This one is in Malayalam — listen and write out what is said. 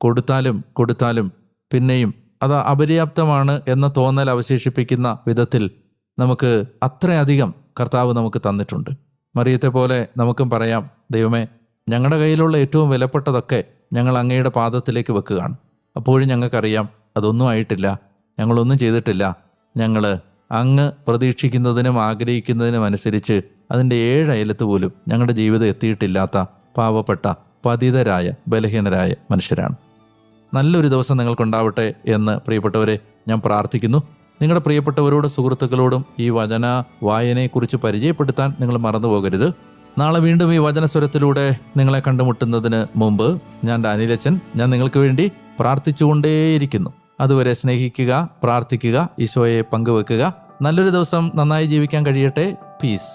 കൊടുത്താലും പിന്നെയും അത് അപര്യാപ്തമാണ് എന്ന തോന്നൽ അവശേഷിപ്പിക്കുന്ന വിധത്തിൽ നമുക്ക് അത്രയധികം കർത്താവ് നമുക്ക് തന്നിട്ടുണ്ട്. മറിയത്തെ പോലെ നമുക്കും പറയാം, ദൈവമേ, ഞങ്ങളുടെ കയ്യിലുള്ള ഏറ്റവും വിലപ്പെട്ടതൊക്കെ ഞങ്ങൾ അങ്ങയുടെ പാദത്തിലേക്ക് വെക്കുകയാണ്. അപ്പോഴും ഞങ്ങൾക്കറിയാം അതൊന്നും ആയിട്ടില്ല, ഞങ്ങളൊന്നും ചെയ്തിട്ടില്ല. ഞങ്ങൾ അങ്ങ് പ്രതീക്ഷിക്കുന്നതിനും ആഗ്രഹിക്കുന്നതിനും അനുസരിച്ച് അതിൻ്റെ 7 അയലത്ത് പോലും ഞങ്ങളുടെ ജീവിതം എത്തിയിട്ടില്ലാത്ത പാവപ്പെട്ട പതിതരായ ബലഹീനരായ മനുഷ്യരാണ്. നല്ലൊരു ദിവസം നിങ്ങൾക്കുണ്ടാവട്ടെ എന്ന് പ്രിയപ്പെട്ടവരെ ഞാൻ പ്രാർത്ഥിക്കുന്നു. നിങ്ങളുടെ പ്രിയപ്പെട്ടവരോടും സുഹൃത്തുക്കളോടും ഈ വചന വായനയെക്കുറിച്ച് പരിചയപ്പെടുത്താൻ നിങ്ങൾ മറന്നു പോകരുത്. നാളെ വീണ്ടും ഈ വചനസ്വരത്തിലൂടെ നിങ്ങളെ കണ്ടുമുട്ടുന്നതിന് മുമ്പ് ഞാൻ ഡാനിയലച്ചൻ, ഞാൻ നിങ്ങൾക്ക് വേണ്ടി പ്രാർത്ഥിച്ചുകൊണ്ടേയിരിക്കുന്നു. അതുവരെ സ്നേഹിക്കുക, പ്രാർത്ഥിക്കുക, ഈശോയെ പങ്കുവെക്കുക. നല്ലൊരു ദിവസം നന്നായി ജീവിക്കാൻ കഴിയട്ടെ. പീസ്.